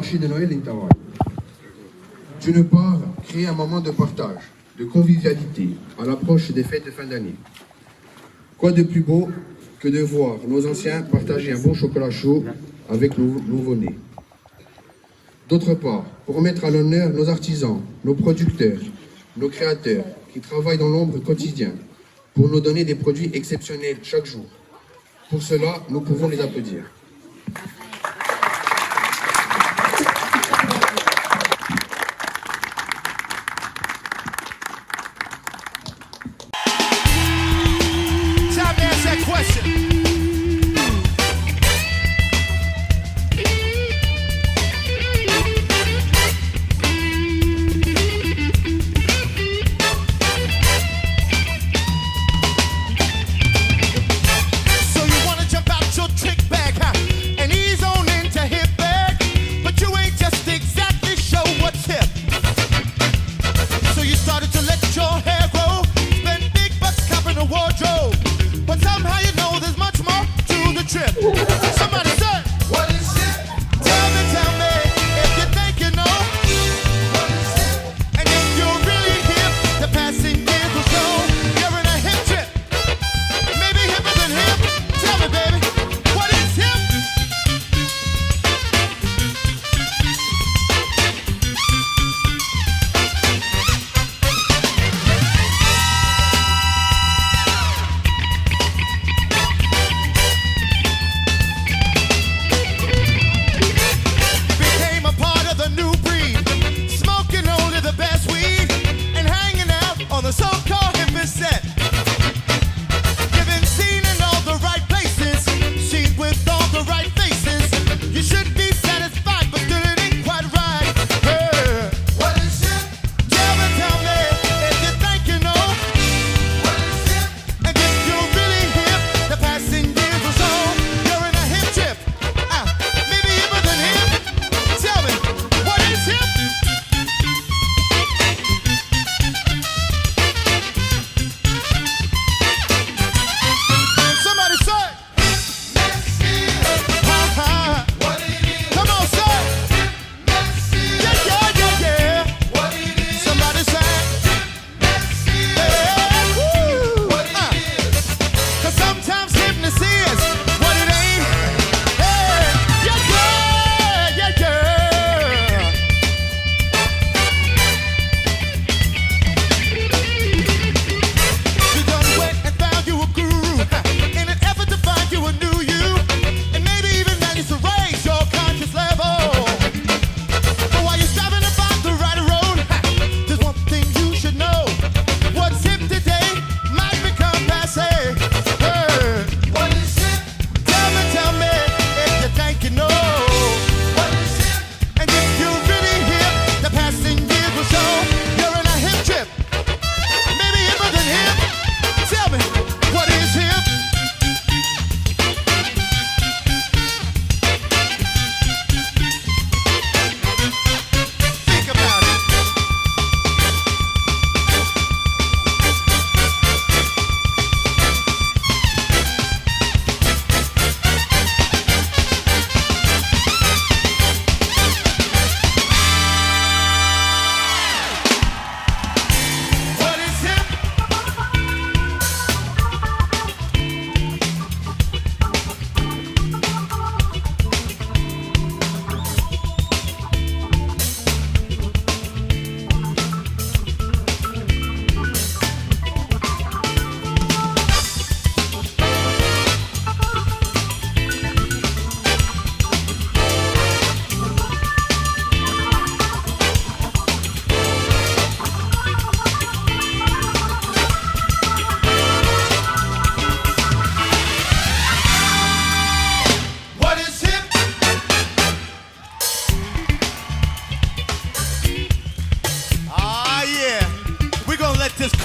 marché de Noël d'Intawal. D'une part, créer un moment de partage, de convivialité à l'approche des fêtes de fin d'année. Quoi de plus beau que de voir nos anciens partager un bon chocolat chaud avec nos nouveau-nés. D'autre part, pour mettre à l'honneur nos artisans, nos producteurs, nos créateurs qui travaillent dans l'ombre quotidien pour nous donner des produits exceptionnels chaque jour. Pour cela, nous pouvons les applaudir.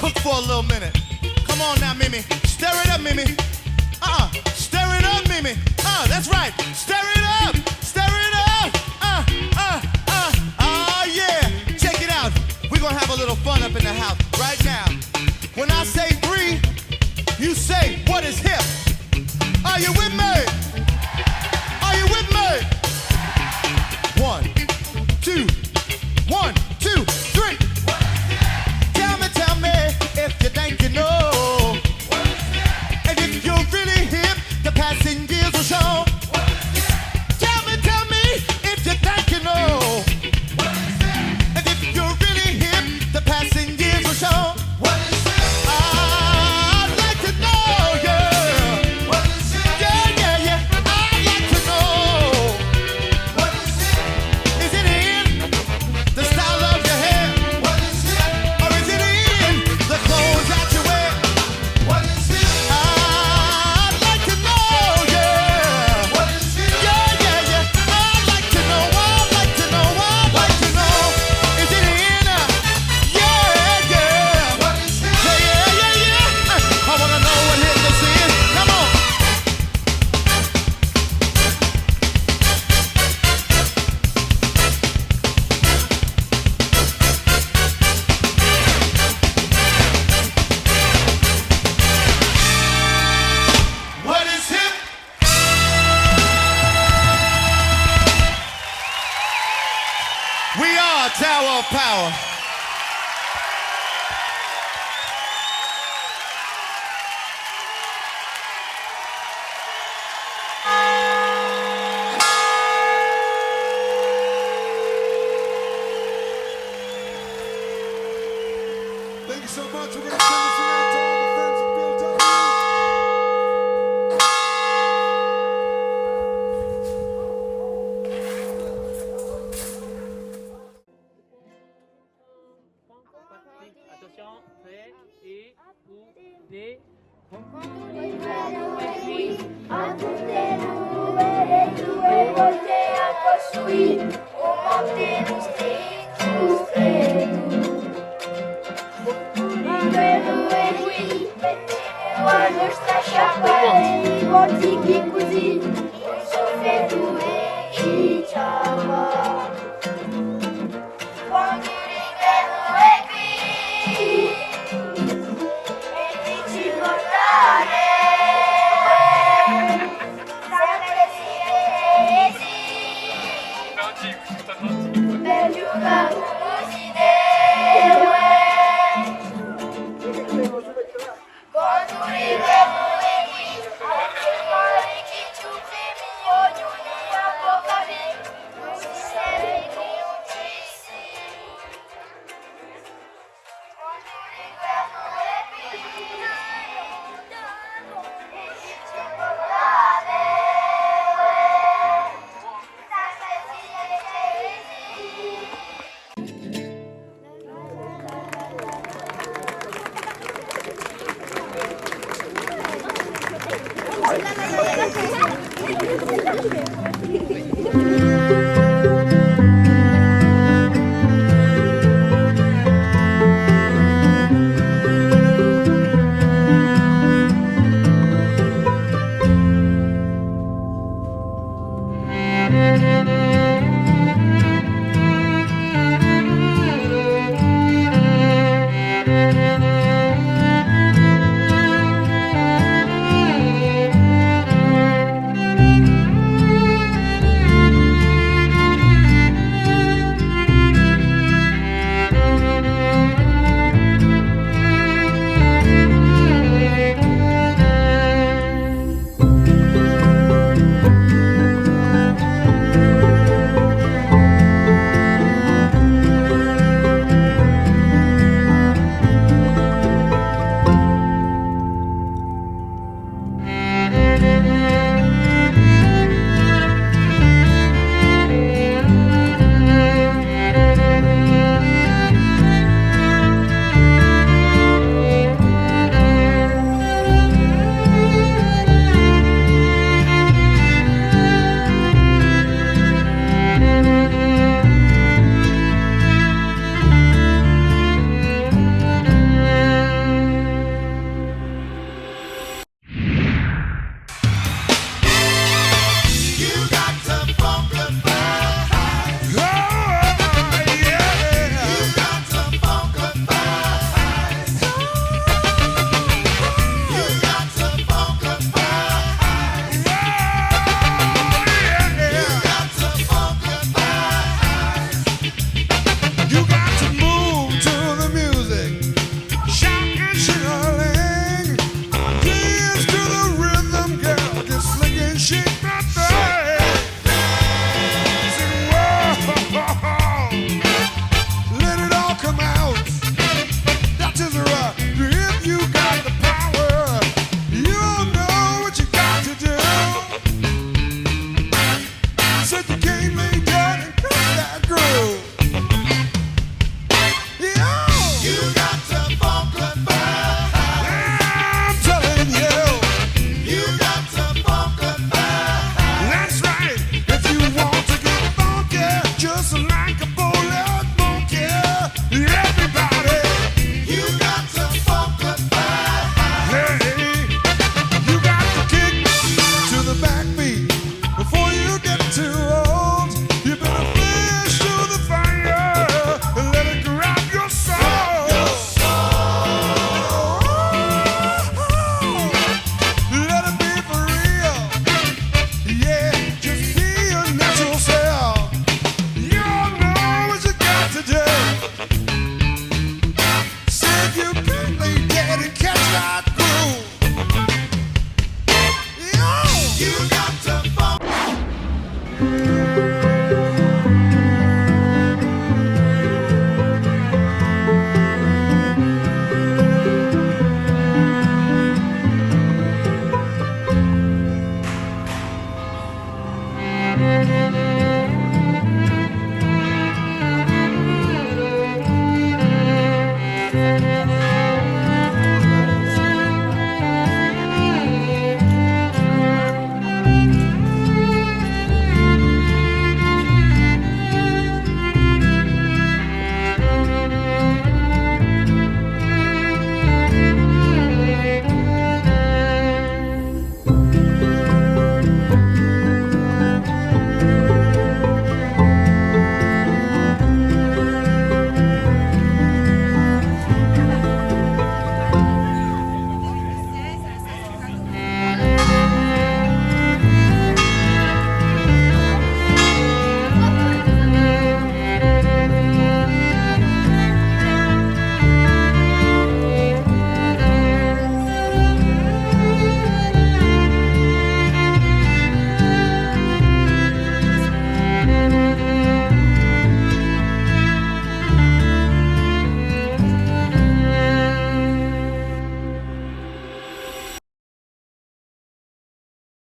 cook for a little minute. Come on now, Mimi. Stir it up, Mimi. Stir it up, Mimi. That's right. Stir it up. Stir it up. Yeah. Check it out. We're going to have a little fun up in the house right now. When I say 3, you say, what is hip? Are you with me? Are you with me? 1, chanter. A tutte le tue volte a costruì un monte tu stretto. Due qui, quando sta sciappando, volti che così, un soffio e chi ciava. Quando l'inverno è qui, e ti ci portare. Per giocare così quando arriviamo qui, anche male che tu premi ognuno a poca vita, non si serve che non ci sia. Quando arriviamo qui, e ti ci portare. Grazie.